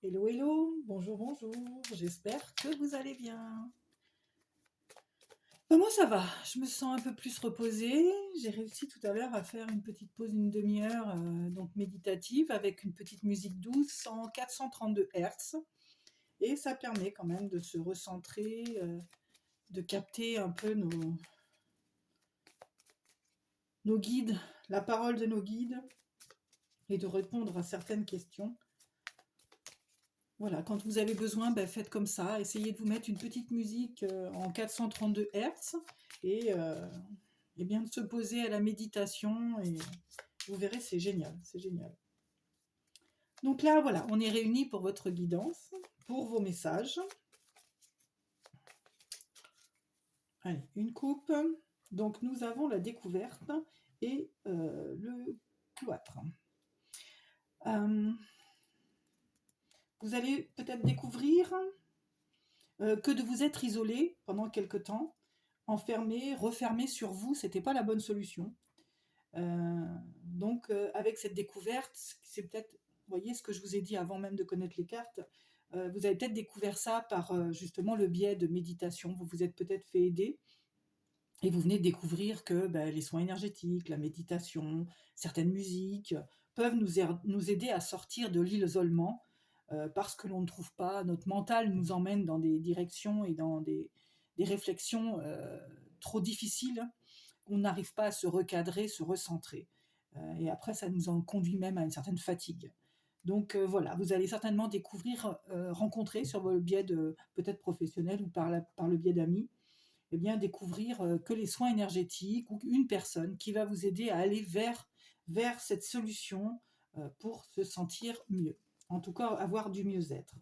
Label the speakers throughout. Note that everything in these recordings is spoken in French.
Speaker 1: Hello, hello, bonjour, bonjour, j'espère que vous allez bien. Moi ça va, je me sens un peu plus reposée. J'ai réussi tout à l'heure à faire une petite pause d'une demi-heure, donc méditative, avec une petite musique douce en 432 Hz. Et ça permet quand même de se recentrer, de capter un peu nos guides, la parole de nos guides, et de répondre à certaines questions. Voilà, quand vous avez besoin, faites comme ça. Essayez de vous mettre une petite musique en 432 Hz et bien de se poser à la méditation et vous verrez, c'est génial, c'est génial. Donc là, voilà, on est réunis pour votre guidance, pour vos messages. Allez, une coupe. Donc nous avons la découverte et le cloître. Vous allez peut-être découvrir que de vous être isolé pendant quelque temps, enfermé, refermé sur vous, c'était pas la bonne solution. Donc, avec cette découverte, c'est peut-être, vous voyez ce que je vous ai dit avant même de connaître les cartes, vous avez peut-être découvert ça par justement le biais de méditation. Vous vous êtes peut-être fait aider et vous venez de découvrir que les soins énergétiques, la méditation, certaines musiques peuvent nous aider à sortir de l'isolement parce que l'on ne trouve pas, notre mental nous emmène dans des directions et dans des réflexions trop difficiles. On n'arrive pas à se recadrer, se recentrer. Et après, ça nous en conduit même à une certaine fatigue. Donc voilà, vous allez certainement découvrir, rencontrer sur le biais de peut-être professionnels ou par le biais d'amis, eh bien découvrir que les soins énergétiques ou une personne qui va vous aider à aller vers cette solution pour se sentir mieux. En tout cas, avoir du mieux-être.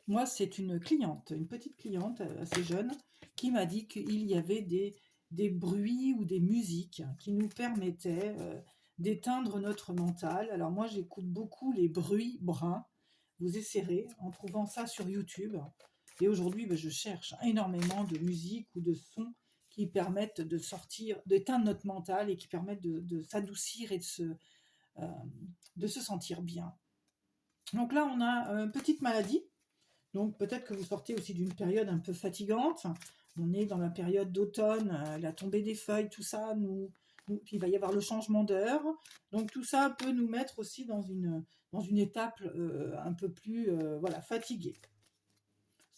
Speaker 1: Moi, c'est une cliente, une petite cliente assez jeune, qui m'a dit qu'il y avait des bruits ou des musiques qui nous permettaient d'éteindre notre mental. Alors moi, j'écoute beaucoup les bruits bruns. Vous essaierez en trouvant ça sur YouTube. Et aujourd'hui, je cherche énormément de musique ou de sons qui permettent de sortir, d'éteindre notre mental et qui permettent de s'adoucir et de se sentir bien. Donc là, on a une petite maladie. Donc peut-être que vous sortez aussi d'une période un peu fatigante. On est dans la période d'automne, la tombée des feuilles, tout ça, puis il va y avoir le changement d'heure. Donc tout ça peut nous mettre aussi dans une étape un peu plus fatiguée.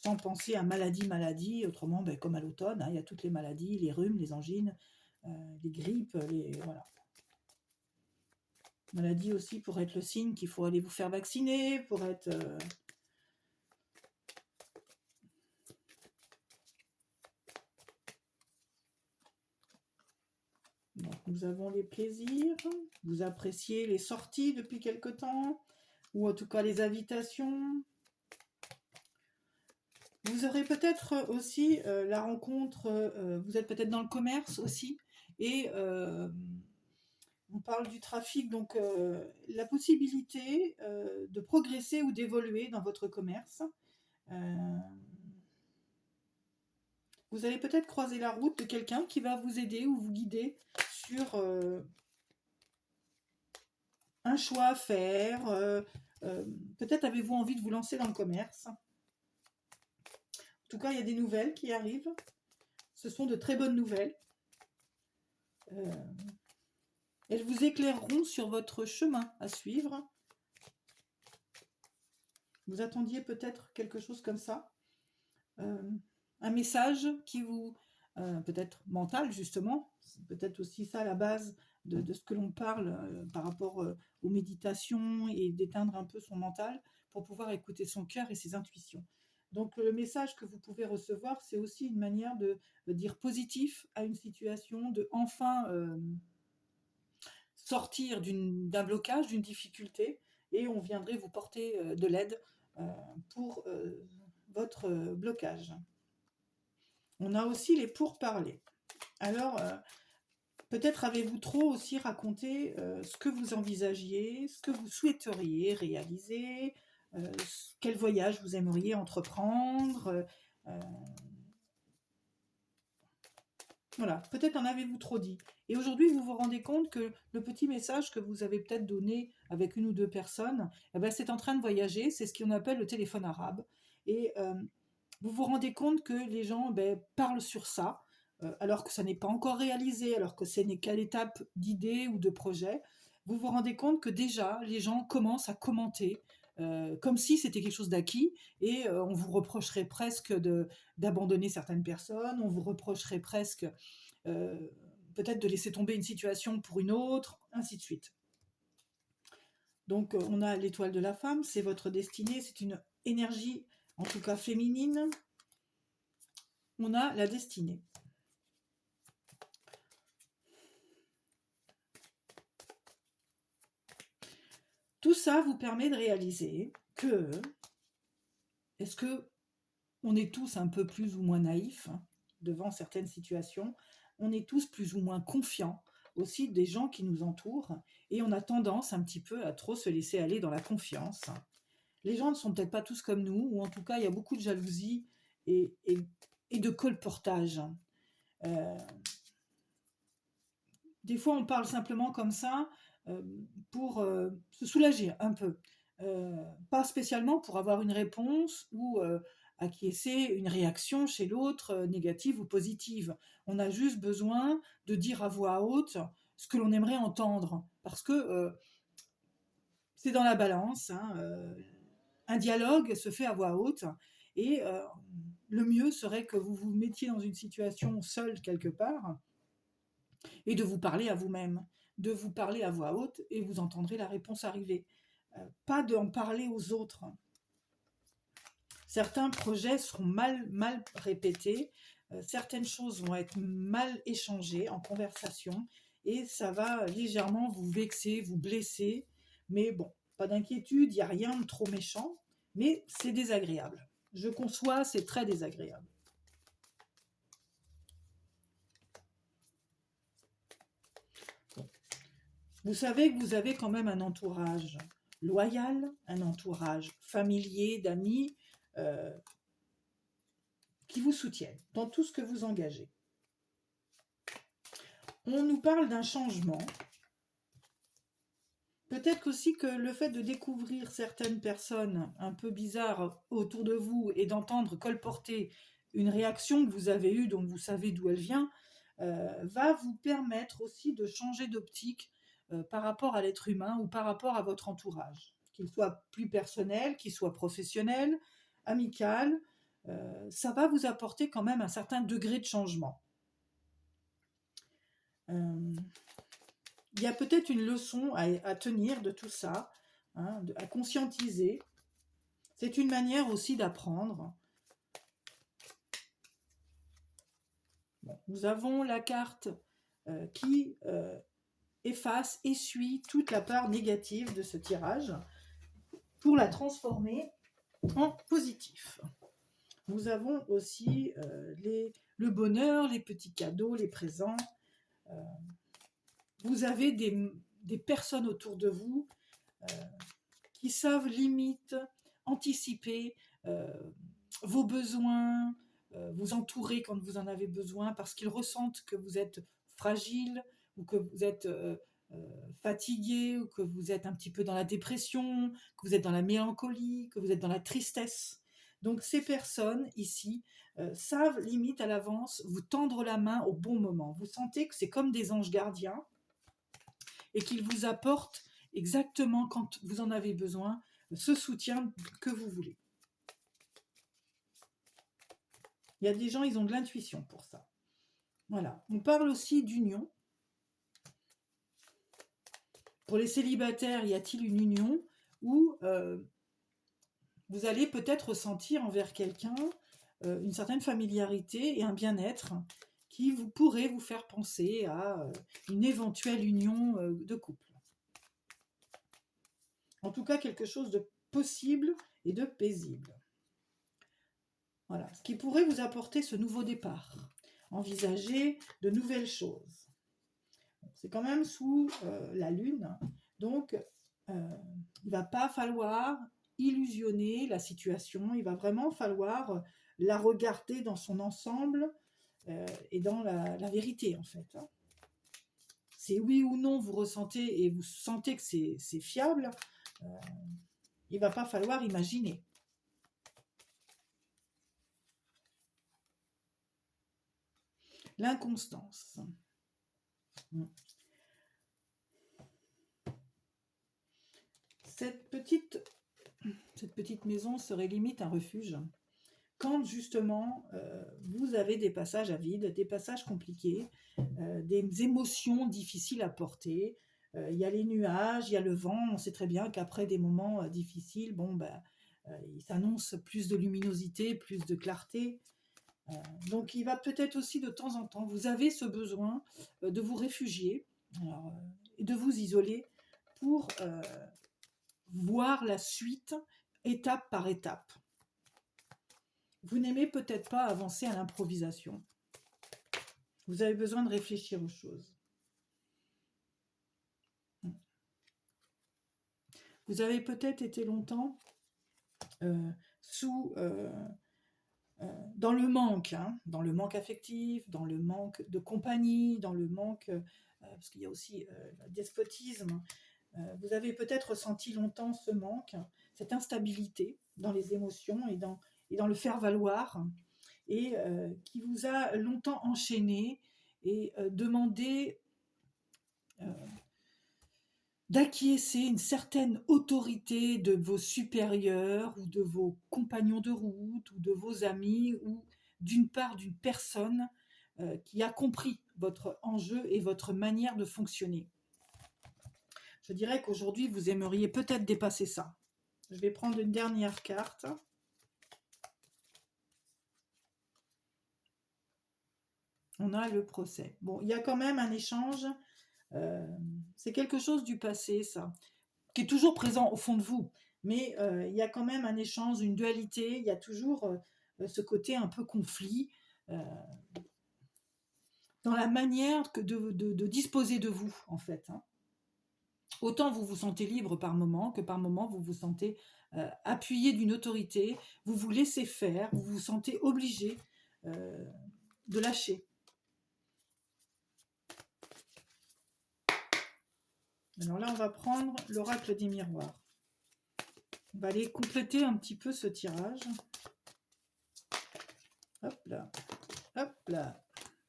Speaker 1: Sans penser à maladie, autrement comme à l'automne, il y a toutes les maladies, les rhumes, les angines, les grippes, voilà. Maladie aussi pour être le signe qu'il faut aller vous faire vacciner, pour être... Donc, nous avons les plaisirs, vous appréciez les sorties depuis quelque temps, ou en tout cas les invitations. Vous aurez peut-être aussi la rencontre, vous êtes peut-être dans le commerce aussi, et on parle du trafic, donc la possibilité de progresser ou d'évoluer dans votre commerce. Vous allez peut-être croiser la route de quelqu'un qui va vous aider ou vous guider sur un choix à faire. Peut-être avez-vous envie de vous lancer dans le commerce. En tout cas, il y a des nouvelles qui arrivent. Ce sont de très bonnes nouvelles. Elles vous éclaireront sur votre chemin à suivre. Vous attendiez peut-être quelque chose comme ça. Un message qui vous... peut-être mental, justement. C'est peut-être aussi ça la base de ce que l'on parle par rapport aux méditations et d'éteindre un peu son mental pour pouvoir écouter son cœur et ses intuitions. Donc le message que vous pouvez recevoir, c'est aussi une manière de dire positif à une situation, de enfin sortir d'un blocage, d'une difficulté, et on viendrait vous porter de l'aide pour votre blocage. On a aussi les pourparlers. Alors, peut-être avez-vous trop aussi raconté ce que vous envisagiez, ce que vous souhaiteriez réaliser, quel voyage vous aimeriez entreprendre. Voilà, peut-être en avez-vous trop dit. Et aujourd'hui, vous vous rendez compte que le petit message que vous avez peut-être donné avec une ou deux personnes, eh ben, c'est en train de voyager, c'est ce qu'on appelle le téléphone arabe. Et vous vous rendez compte que les gens parlent sur ça, alors que ça n'est pas encore réalisé, alors que ce n'est qu'à l'étape d'idée ou de projet. Vous vous rendez compte que déjà, les gens commencent à commenter, comme si c'était quelque chose d'acquis, et on vous reprocherait presque d'abandonner certaines personnes, on vous reprocherait presque peut-être de laisser tomber une situation pour une autre, ainsi de suite. Donc on a l'étoile de la femme, c'est votre destinée, c'est une énergie en tout cas féminine. On a la destinée. Tout ça vous permet de réaliser que, est-ce que on est tous un peu plus ou moins naïfs devant certaines situations, on est tous plus ou moins confiants aussi des gens qui nous entourent, et on a tendance un petit peu à trop se laisser aller dans la confiance. Les gens ne sont peut-être pas tous comme nous, ou en tout cas il y a beaucoup de jalousie et de colportage. Euh, des fois on parle simplement comme ça euh, pour se soulager un peu. Pas spécialement pour avoir une réponse ou acquiescer une réaction chez l'autre, négative ou positive. On a juste besoin de dire à voix haute ce que l'on aimerait entendre, parce que c'est dans la balance, hein, un dialogue se fait à voix haute, et le mieux serait que vous vous mettiez dans une situation seule quelque part, et de vous parler à vous-même, de vous parler à voix haute, et vous entendrez la réponse arriver. Pas d'en parler aux autres. Certains projets seront mal répétés, certaines choses vont être mal échangées en conversation, et ça va légèrement vous vexer, vous blesser, mais bon, pas d'inquiétude, il n'y a rien de trop méchant, mais c'est désagréable. Je conçois, c'est très désagréable. Vous savez que vous avez quand même un entourage loyal, un entourage familier, d'amis, euh, qui vous soutiennent dans tout ce que vous engagez. On nous parle d'un changement. Peut-être aussi que le fait de découvrir certaines personnes un peu bizarres autour de vous et d'entendre colporter une réaction que vous avez eue, dont vous savez d'où elle vient, va vous permettre aussi de changer d'optique par rapport à l'être humain ou par rapport à votre entourage, qu'il soit plus personnel, qu'il soit professionnel, amical. Ça va vous apporter quand même un certain degré de changement. Il y a peut-être une leçon à tenir de tout ça, hein, à conscientiser. C'est une manière aussi d'apprendre. Bon, nous avons la carte qui essuie toute la part négative de ce tirage pour la transformer en positif. Nous avons aussi le bonheur, les petits cadeaux, les présents. Vous avez des personnes autour de vous qui savent limite anticiper vos besoins, vous entourer quand vous en avez besoin, parce qu'ils ressentent que vous êtes fragile, ou que vous êtes fatigué, ou que vous êtes un petit peu dans la dépression, que vous êtes dans la mélancolie, que vous êtes dans la tristesse. Donc ces personnes ici savent limite à l'avance vous tendre la main au bon moment. Vous sentez que c'est comme des anges gardiens, et qu'ils vous apportent exactement quand vous en avez besoin ce soutien que vous voulez. Il y a des gens, ils ont de l'intuition pour ça. Voilà. On parle aussi d'union. Pour les célibataires, y a-t-il une union où vous allez peut-être ressentir envers quelqu'un une certaine familiarité et un bien-être qui pourrait vous faire penser à une éventuelle union de couple. En tout cas, quelque chose de possible et de paisible. Voilà, ce qui pourrait vous apporter ce nouveau départ. Envisager de nouvelles choses. C'est quand même sous la lune, donc il ne va pas falloir illusionner la situation, il va vraiment falloir la regarder dans son ensemble, et dans la vérité, en fait. Hein. C'est oui ou non vous ressentez et vous sentez que c'est fiable, il ne va pas falloir imaginer. L'inconstance. Cette petite maison serait limite un refuge quand justement vous avez des passages à vide, des passages compliqués, des émotions difficiles à porter. Il y a les nuages, il y a le vent. On sait très bien qu'après des moments difficiles, il s'annonce plus de luminosité, plus de clarté. Donc il va peut-être aussi de temps en temps, vous avez ce besoin de vous réfugier et de vous isoler pour voir la suite étape par étape. Vous n'aimez peut-être pas avancer à l'improvisation. Vous avez besoin de réfléchir aux choses. Vous avez peut-être été longtemps dans le manque, dans le manque affectif, dans le manque de compagnie, dans le manque, parce qu'il y a aussi le despotisme. Vous avez peut-être ressenti longtemps ce manque, cette instabilité dans les émotions et dans le faire-valoir, et qui vous a longtemps enchaîné et demandé d'acquiescer une certaine autorité de vos supérieurs ou de vos compagnons de route ou de vos amis ou d'une part d'une personne qui a compris votre enjeu et votre manière de fonctionner. Je dirais qu'aujourd'hui, vous aimeriez peut-être dépasser ça. Je vais prendre une dernière carte. On a le procès. Bon, il y a quand même un échange. C'est quelque chose du passé, ça, qui est toujours présent au fond de vous. Mais il y a quand même un échange, une dualité. Il y a toujours ce côté un peu conflit dans la manière de disposer de vous, en fait. Hein. Autant vous vous sentez libre par moment, que par moment vous vous sentez appuyé d'une autorité, vous vous laissez faire, vous vous sentez obligé de lâcher. Alors là, on va prendre l'oracle des miroirs. On va aller compléter un petit peu ce tirage. Hop là, hop là.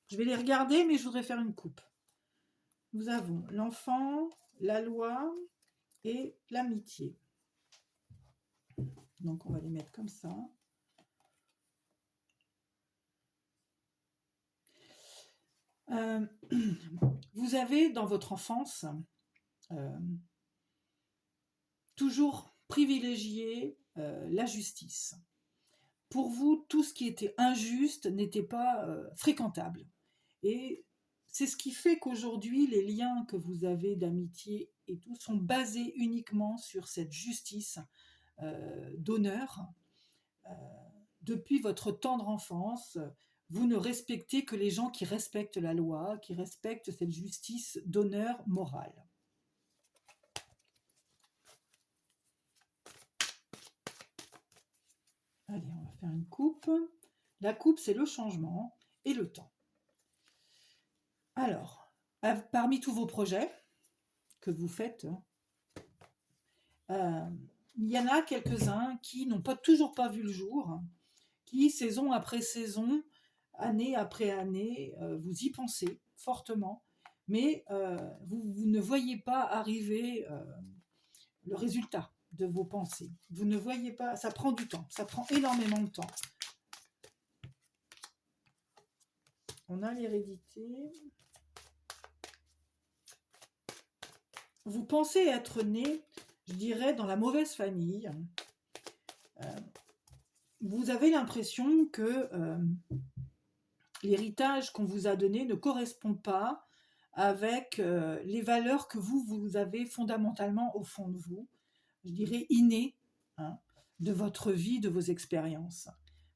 Speaker 1: Je vais les regarder, mais je voudrais faire une coupe. Nous avons l'enfant, la loi et l'amitié. Donc, on va les mettre comme ça. Vous avez dans votre enfance toujours privilégié la justice. Pour vous, tout ce qui était injuste n'était pas fréquentable. Et c'est ce qui fait qu'aujourd'hui, les liens que vous avez d'amitié et tout sont basés uniquement sur cette justice d'honneur. Depuis votre tendre enfance, vous ne respectez que les gens qui respectent la loi, qui respectent cette justice d'honneur morale. Allez, on va faire une coupe. La coupe, c'est le changement et le temps. Alors, parmi tous vos projets que vous faites, il y en a quelques-uns qui n'ont toujours pas vu le jour, qui, saison après saison, année après année, vous y pensez fortement, mais vous ne voyez pas arriver le résultat de vos pensées. Vous ne voyez pas, ça prend du temps, ça prend énormément de temps. On a l'hérédité. Vous pensez être né, je dirais, dans la mauvaise famille. Vous avez l'impression que l'héritage qu'on vous a donné ne correspond pas avec les valeurs que vous avez fondamentalement au fond de vous, je dirais innées, de votre vie, de vos expériences.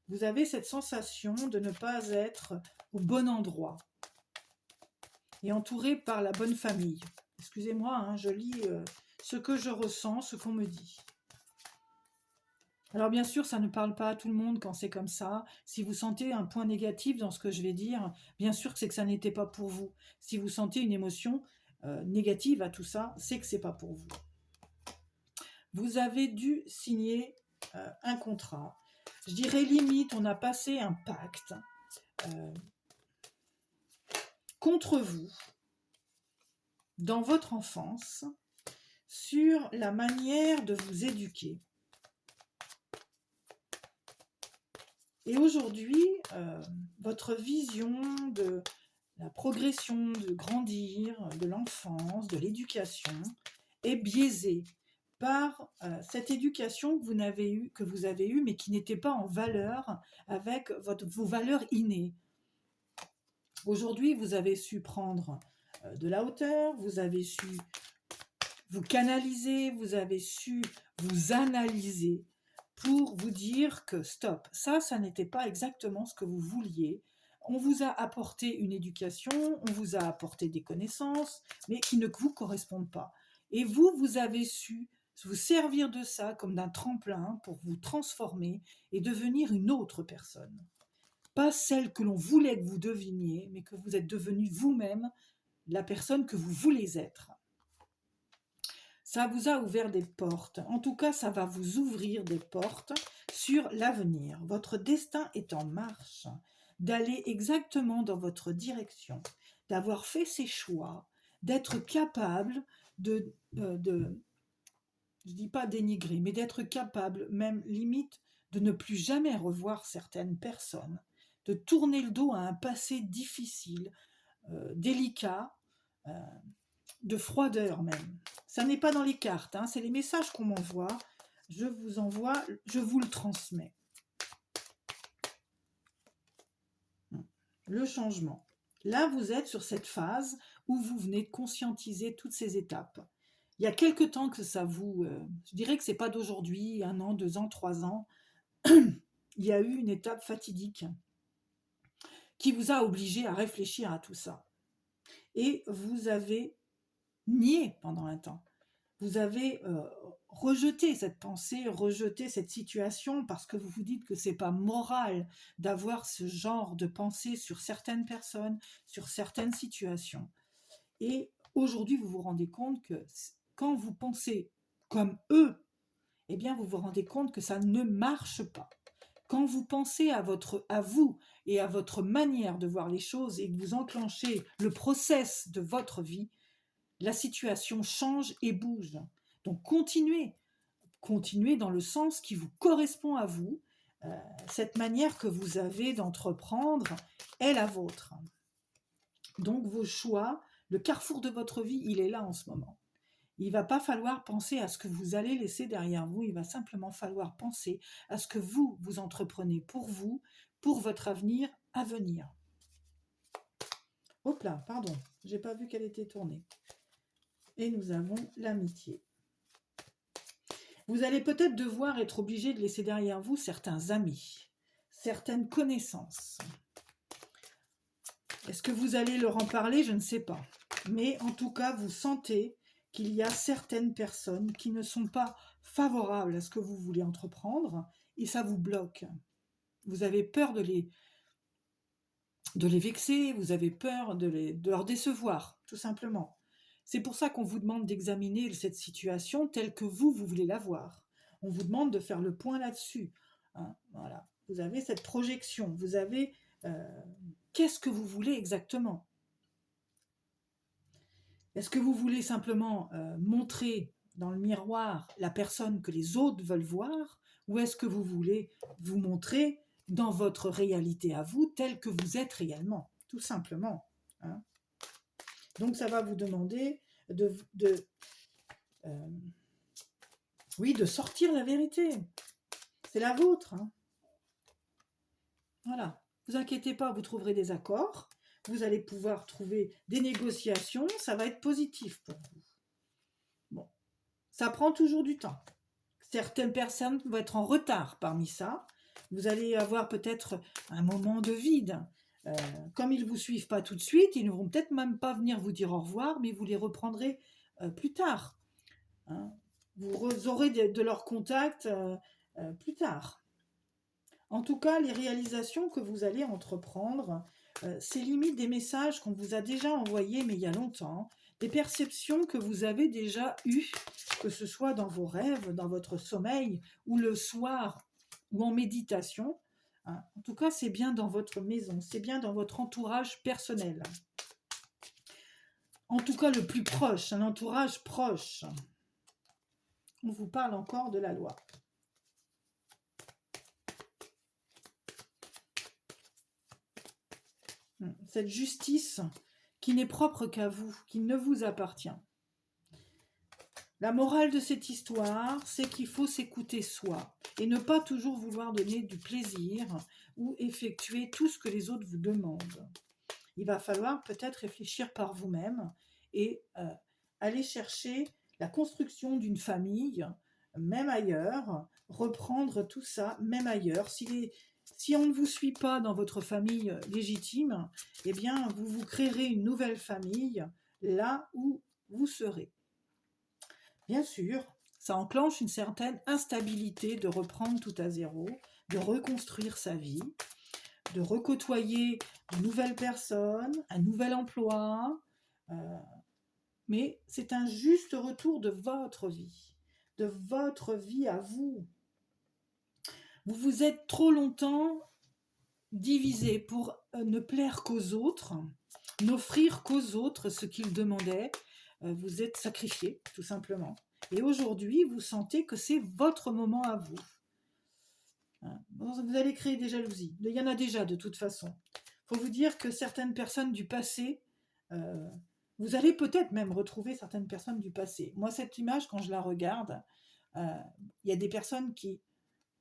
Speaker 1: Vous avez cette sensation de ne pas être au bon endroit et entouré par la bonne famille. Excusez-moi, je lis ce que je ressens, ce qu'on me dit. Alors bien sûr, ça ne parle pas à tout le monde quand c'est comme ça. Si vous sentez un point négatif dans ce que je vais dire, bien sûr que c'est que ça n'était pas pour vous. Si vous sentez une émotion négative à tout ça, c'est que c'est pas pour vous. Vous avez dû signer un contrat. Je dirais limite, on a passé un pacte contre vous dans votre enfance sur la manière de vous éduquer. Et aujourd'hui, votre vision de la progression, de grandir, de l'enfance, de l'éducation, est biaisée par cette éducation que vous avez eue, mais qui n'était pas en valeur avec vos valeurs innées. Aujourd'hui, vous avez su prendre de la hauteur, vous avez su vous canaliser, vous avez su vous analyser pour vous dire que stop, ça n'était pas exactement ce que vous vouliez. On vous a apporté une éducation, on vous a apporté des connaissances, mais qui ne vous correspondent pas. Et vous avez su vous servir de ça comme d'un tremplin pour vous transformer et devenir une autre personne. Pas celle que l'on voulait que vous deveniez, mais que vous êtes devenu vous-même la personne que vous voulez être. Ça vous a ouvert des portes. En tout cas, ça va vous ouvrir des portes sur l'avenir. Votre destin est en marche, d'aller exactement dans votre direction, d'avoir fait ses choix, d'être capable je dis pas dénigrer, mais d'être capable, même limite, de ne plus jamais revoir certaines personnes, de tourner le dos à un passé difficile, délicat, de froideur même. Ça n'est pas dans les cartes, hein, c'est les messages qu'on m'envoie. Je vous envoie, je vous le transmets. Le changement. Là, vous êtes sur cette phase où vous venez de conscientiser toutes ces étapes. Il y a quelque temps que ça vous... je dirais que ce n'est pas d'aujourd'hui, 1 an, 2 ans, 3 ans. Il y a eu une étape fatidique qui vous a obligé à réfléchir à tout ça. Et vous avez nié pendant un temps. Vous avez rejeté cette pensée, rejeté cette situation parce que vous vous dites que c'est pas moral d'avoir ce genre de pensée sur certaines personnes, sur certaines situations. Et aujourd'hui, vous vous rendez compte que quand vous pensez comme eux, eh bien, vous vous rendez compte que ça ne marche pas. Quand vous pensez à vous et à votre manière de voir les choses et que vous enclenchez le process de votre vie, la situation change et bouge. Donc continuez dans le sens qui vous correspond à vous. Cette manière que vous avez d'entreprendre est la vôtre. Donc vos choix, le carrefour de votre vie, il est là en ce moment. Il ne va pas falloir penser à ce que vous allez laisser derrière vous, il va simplement falloir penser à ce que vous entreprenez pour vous, pour votre avenir à venir. Hop là, pardon, j'ai pas vu qu'elle était tournée. Et nous avons l'amitié. Vous allez peut-être devoir être obligé de laisser derrière vous certains amis, certaines connaissances. Est-ce que vous allez leur en parler? Je ne sais pas. Mais en tout cas, vous sentez qu'il y a certaines personnes qui ne sont pas favorables à ce que vous voulez entreprendre et ça vous bloque. Vous avez peur de les vexer, vous avez peur de leur décevoir, tout simplement. C'est pour ça qu'on vous demande d'examiner cette situation telle que vous voulez la voir. On vous demande de faire le point là-dessus. Hein, voilà. Vous avez cette projection, vous avez... qu'est-ce que vous voulez exactement? Est-ce que vous voulez simplement montrer dans le miroir la personne que les autres veulent voir, ou est-ce que vous voulez vous montrer dans votre réalité à vous, telle que vous êtes réellement, tout simplement. Hein. Donc ça va vous demander de sortir la vérité. C'est la vôtre. Hein. Voilà. Ne vous inquiétez pas, vous trouverez des accords. Vous allez pouvoir trouver des négociations. Ça va être positif pour vous. Bon. Ça prend toujours du temps. Certaines personnes vont être en retard parmi ça. Vous allez avoir peut-être un moment de vide. Comme ils ne vous suivent pas tout de suite, ils ne vont peut-être même pas venir vous dire au revoir, mais vous les reprendrez plus tard. Hein. Vous aurez de leur contact plus tard. En tout cas, les réalisations que vous allez entreprendre, c'est limite des messages qu'on vous a déjà envoyés, mais il y a longtemps, des perceptions que vous avez déjà eues, que ce soit dans vos rêves, dans votre sommeil, ou le soir, ou en méditation. Hein. En tout cas, c'est bien dans votre maison, c'est bien dans votre entourage personnel. En tout cas, le plus proche, un entourage proche. On vous parle encore de la loi. Cette justice qui n'est propre qu'à vous, qui ne vous appartient. La morale de cette histoire, c'est qu'il faut s'écouter soi et ne pas toujours vouloir donner du plaisir ou effectuer tout ce que les autres vous demandent. Il va falloir peut-être réfléchir par vous-même et aller chercher la construction d'une famille, même ailleurs, reprendre tout ça, même ailleurs. Si on ne vous suit pas dans votre famille légitime, eh bien, vous vous créerez une nouvelle famille là où vous serez. Bien sûr, ça enclenche une certaine instabilité de reprendre tout à zéro, de reconstruire sa vie, de recôtoyer de nouvelles personnes, un nouvel emploi, mais c'est un juste retour de votre vie à vous. Vous vous êtes trop longtemps divisé pour ne plaire qu'aux autres, n'offrir qu'aux autres ce qu'ils demandaient. Vous êtes sacrifié, tout simplement. Et aujourd'hui, vous sentez que c'est votre moment à vous. Vous allez créer des jalousies. Il y en a déjà de toute façon. Il faut vous dire que certaines personnes du passé, vous allez peut-être même retrouver certaines personnes du passé. Moi, cette image, quand je la regarde, il y a des personnes qui,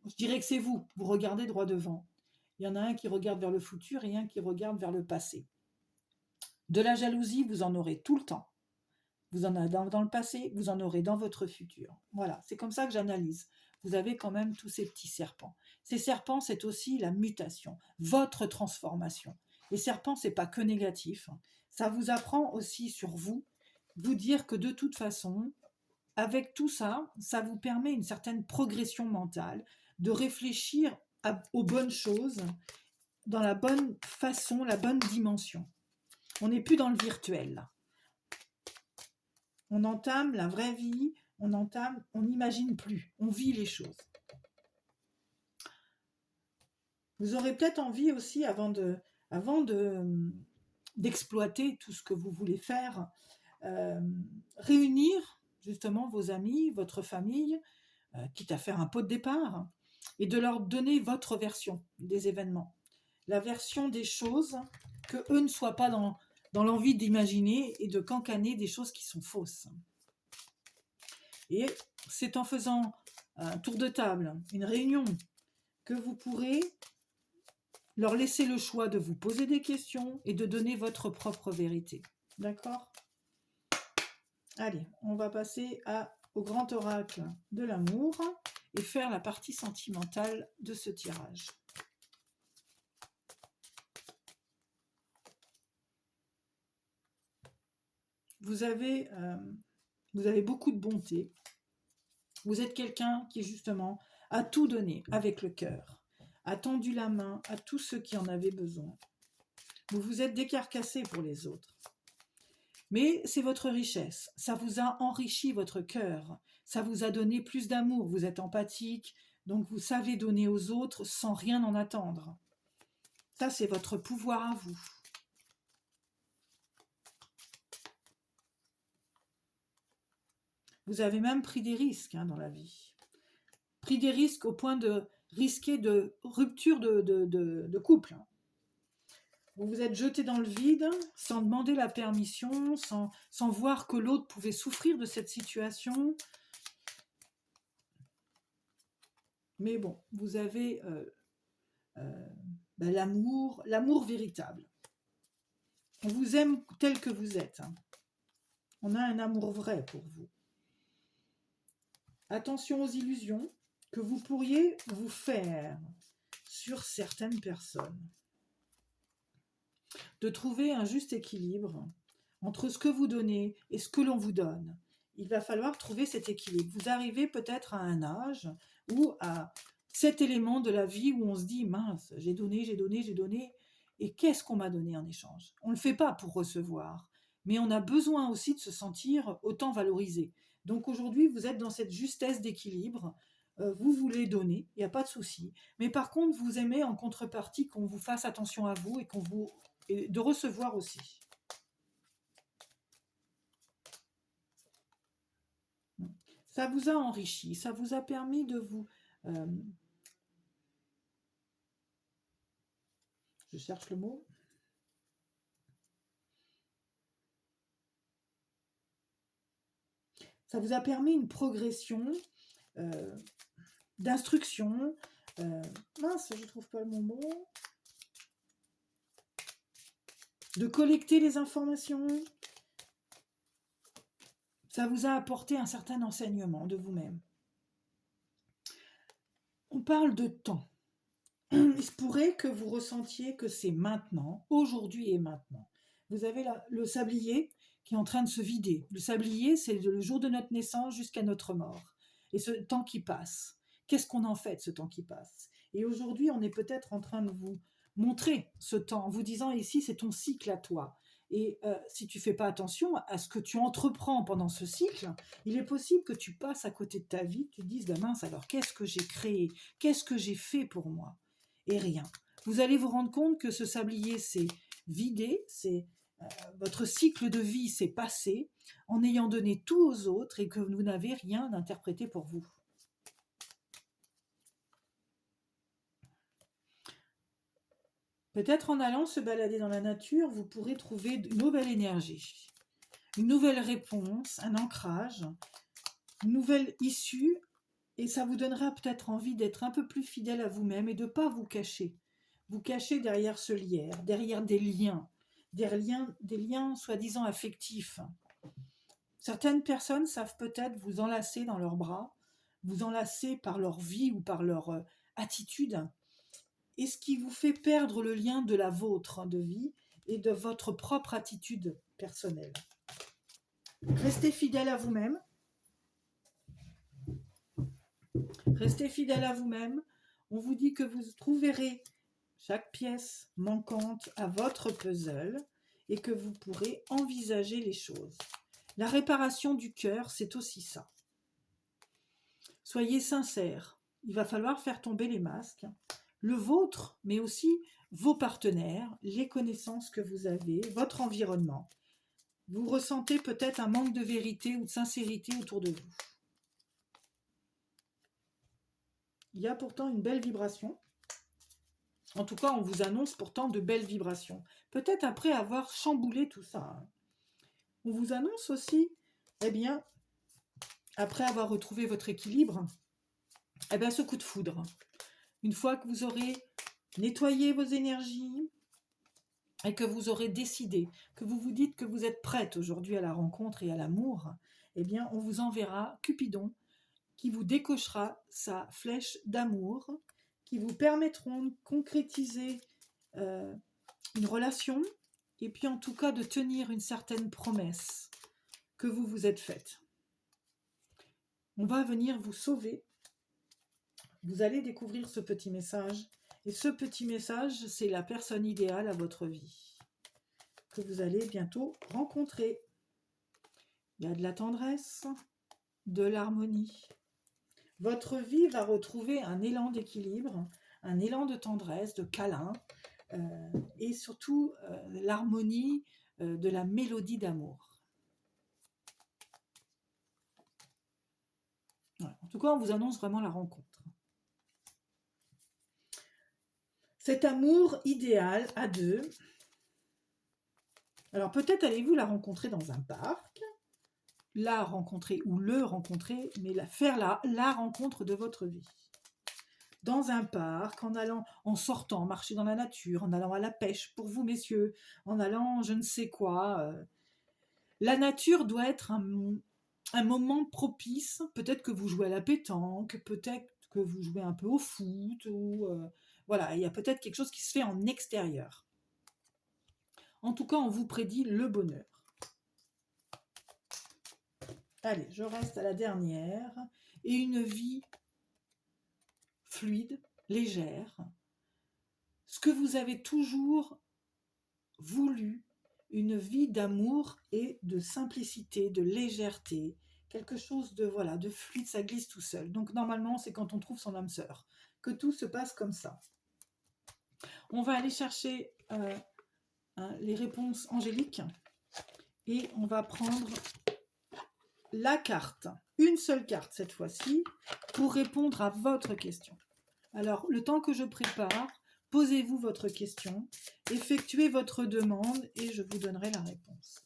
Speaker 1: je dirais que c'est vous regardez droit devant. Il y en a un qui regarde vers le futur et un qui regarde vers le passé. De la jalousie, vous en aurez tout le temps. Vous en avez dans le passé, vous en aurez dans votre futur. Voilà, c'est comme ça que j'analyse. Vous avez quand même tous ces petits serpents. Ces serpents, c'est aussi la mutation, votre transformation. Les serpents, c'est pas que négatif. Ça vous apprend aussi sur vous, vous dire que de toute façon, avec tout ça, ça vous permet une certaine progression mentale, de réfléchir aux bonnes choses, dans la bonne façon, la bonne dimension. On n'est plus dans le virtuel, là. On entame la vraie vie, on n'imagine plus, on vit les choses. Vous aurez peut-être envie aussi, avant d'exploiter tout ce que vous voulez faire, réunir justement vos amis, votre famille, quitte à faire un pot de départ, et de leur donner votre version des événements, la version des choses, que eux ne soient pas dans l'envie d'imaginer et de cancaner des choses qui sont fausses. Et c'est en faisant un tour de table, une réunion, que vous pourrez leur laisser le choix de vous poser des questions et de donner votre propre vérité. D'accord ? Allez, on va passer au grand oracle de l'amour et faire la partie sentimentale de ce tirage. Vous avez beaucoup de bonté. Vous êtes quelqu'un qui, justement, a tout donné avec le cœur, a tendu la main à tous ceux qui en avaient besoin. Vous vous êtes décarcassé pour les autres. Mais c'est votre richesse. Ça vous a enrichi votre cœur. Ça vous a donné plus d'amour. Vous êtes empathique, donc vous savez donner aux autres sans rien en attendre. Ça, c'est votre pouvoir à vous. Vous avez même pris des risques dans la vie. Pris des risques au point de risquer de rupture de couple. Vous vous êtes jeté dans le vide sans demander la permission, sans voir que l'autre pouvait souffrir de cette situation. Mais bon, vous avez l'amour véritable. On vous aime tel que vous êtes. On a un amour vrai pour vous. Attention aux illusions que vous pourriez vous faire sur certaines personnes. De trouver un juste équilibre entre ce que vous donnez et ce que l'on vous donne. il va falloir trouver cet équilibre. Vous arrivez peut-être à un âge ou à cet élément de la vie où on se dit: «Mince, j'ai donné, j'ai donné, j'ai donné et qu'est-ce qu'on m'a donné en échange?» On ne le fait pas pour recevoir, mais on a besoin aussi de se sentir autant valorisé. Donc aujourd'hui, vous êtes dans cette justesse d'équilibre, vous voulez donner, il n'y a pas de souci, mais par contre, vous aimez en contrepartie qu'on vous fasse attention à vous et de recevoir aussi. Ça vous a enrichi, ça vous a permis de vous... je cherche le mot. Ça vous a permis une progression d'instruction. Mince, je ne trouve pas le bon mot. De collecter les informations. Ça vous a apporté un certain enseignement de vous-même. On parle de temps. Il se pourrait que vous ressentiez que c'est maintenant, aujourd'hui et maintenant. Vous avez le sablier qui est en train de se vider. Le sablier, c'est le jour de notre naissance jusqu'à notre mort. Et ce temps qui passe, qu'est-ce qu'on en fait de ce temps qui passe? Et aujourd'hui, on est peut-être en train de vous montrer ce temps en vous disant ici, c'est ton cycle à toi. Et si tu fais pas attention à ce que tu entreprends pendant ce cycle, il est possible que tu passes à côté de ta vie, tu te dises, ben mince, alors qu'est-ce que j'ai créé? Qu'est-ce que j'ai fait pour moi? Et rien. Vous allez vous rendre compte que ce sablier s'est vidé, votre cycle de vie s'est passé en ayant donné tout aux autres et que vous n'avez rien interprété pour vous. Peut-être en allant se balader dans la nature, vous pourrez trouver une nouvelle énergie, une nouvelle réponse, un ancrage, une nouvelle issue, et ça vous donnera peut-être envie d'être un peu plus fidèle à vous-même et de ne pas vous cacher. Vous cacher derrière ce lierre, derrière des liens soi-disant affectifs. Certaines personnes savent peut-être vous enlacer dans leurs bras, vous enlacer par leur vie ou par leur attitude, et ce qui vous fait perdre le lien de la vôtre de vie et de votre propre attitude personnelle. Restez fidèle à vous-même. Restez fidèle à vous-même. On vous dit que vous trouverez chaque pièce manquante à votre puzzle et que vous pourrez envisager les choses. La réparation du cœur, c'est aussi ça. Soyez sincères. Il va falloir faire tomber les masques. Le vôtre, mais aussi vos partenaires, les connaissances que vous avez, votre environnement. Vous ressentez peut-être un manque de vérité ou de sincérité autour de vous. Il y a pourtant une belle vibration. En tout cas, on vous annonce pourtant de belles vibrations. Peut-être après avoir chamboulé tout ça. On vous annonce aussi, eh bien, après avoir retrouvé votre équilibre, eh bien, ce coup de foudre. Une fois que vous aurez nettoyé vos énergies et que vous aurez décidé, que vous vous dites que vous êtes prête aujourd'hui à la rencontre et à l'amour, eh bien, on vous enverra Cupidon qui vous décochera sa flèche d'amour, qui vous permettront de concrétiser une relation et puis en tout cas de tenir une certaine promesse que vous vous êtes faite. On va venir vous sauver. Vous allez découvrir ce petit message. Et ce petit message, c'est la personne idéale à votre vie que vous allez bientôt rencontrer. Il y a de la tendresse, de l'harmonie. Votre vie va retrouver un élan d'équilibre, un élan de tendresse, de câlin, et surtout l'harmonie de la mélodie d'amour. Voilà. En tout cas, on vous annonce vraiment la rencontre. Cet amour idéal à deux. Alors peut-être allez-vous la rencontrer dans un parc, la rencontrer ou le rencontrer, mais faire la rencontre de votre vie. Dans un parc, en sortant, marcher dans la nature, en allant à la pêche pour vous messieurs, en allant je ne sais quoi. La nature doit être un moment propice. Peut-être que vous jouez à la pétanque, peut-être que vous jouez un peu au foot, ou voilà, il y a peut-être quelque chose qui se fait en extérieur. En tout cas, on vous prédit le bonheur. Allez, je reste à la dernière. Et une vie fluide, légère. Ce que vous avez toujours voulu, une vie d'amour et de simplicité, de légèreté, quelque chose de voilà, de fluide, ça glisse tout seul. Donc normalement, c'est quand on trouve son âme sœur que tout se passe comme ça. On va aller chercher les réponses angéliques et on va prendre la carte, une seule carte cette fois-ci, pour répondre à votre question. Alors, le temps que je prépare, posez-vous votre question, effectuez votre demande et je vous donnerai la réponse.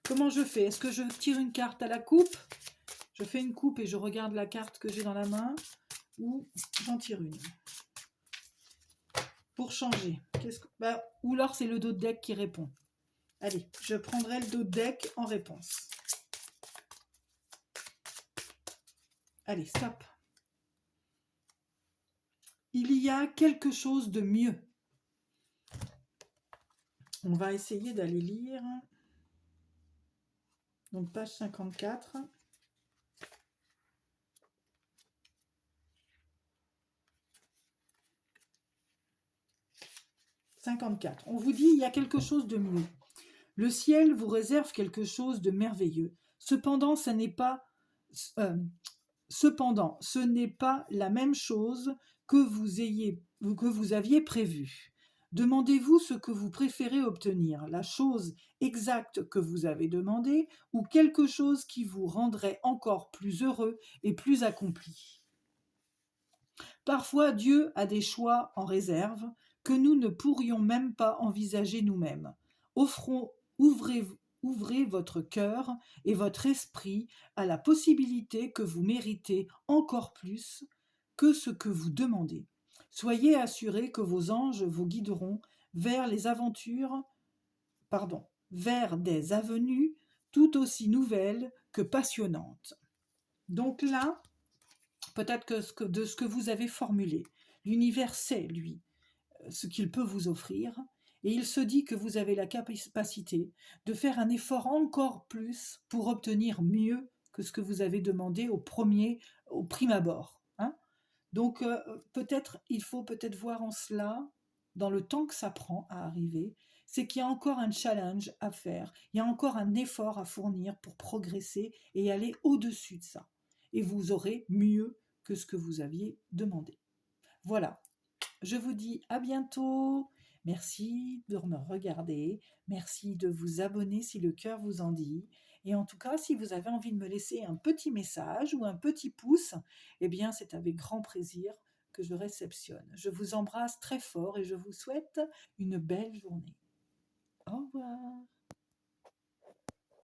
Speaker 1: Comment je fais? Est-ce que je tire une carte à la coupe? Je fais une coupe et je regarde la carte que j'ai dans la main ou j'en tire une? Pour changer. Ou alors c'est le dos de deck qui répond. Allez, je prendrai le dos de deck en réponse. Allez, stop. Il y a quelque chose de mieux. On va essayer d'aller lire. Donc, page 54. On vous dit, il y a quelque chose de mieux. Le ciel vous réserve quelque chose de merveilleux. Cependant, ce n'est pas la même chose que vous aviez prévu. Demandez-vous ce que vous préférez obtenir, la chose exacte que vous avez demandée ou quelque chose qui vous rendrait encore plus heureux et plus accompli. Parfois, Dieu a des choix en réserve que nous ne pourrions même pas envisager nous-mêmes. Ouvrez votre cœur et votre esprit à la possibilité que vous méritez encore plus que ce que vous demandez. Soyez assurés que vos anges vous guideront vers vers des avenues tout aussi nouvelles que passionnantes. Donc là, peut-être que de ce que vous avez formulé, l'univers sait, lui, ce qu'il peut vous offrir, et il se dit que vous avez la capacité de faire un effort encore plus pour obtenir mieux que ce que vous avez demandé au prime abord. Hein. Donc il faut peut-être voir en cela, dans le temps que ça prend à arriver, c'est qu'il y a encore un challenge à faire, il y a encore un effort à fournir pour progresser et aller au-dessus de ça. Et vous aurez mieux que ce que vous aviez demandé. Voilà. Je vous dis à bientôt. Merci de me regarder. Merci de vous abonner si le cœur vous en dit. Et en tout cas, si vous avez envie de me laisser un petit message ou un petit pouce, eh bien, c'est avec grand plaisir que je réceptionne. Je vous embrasse très fort et je vous souhaite une belle journée. Au revoir.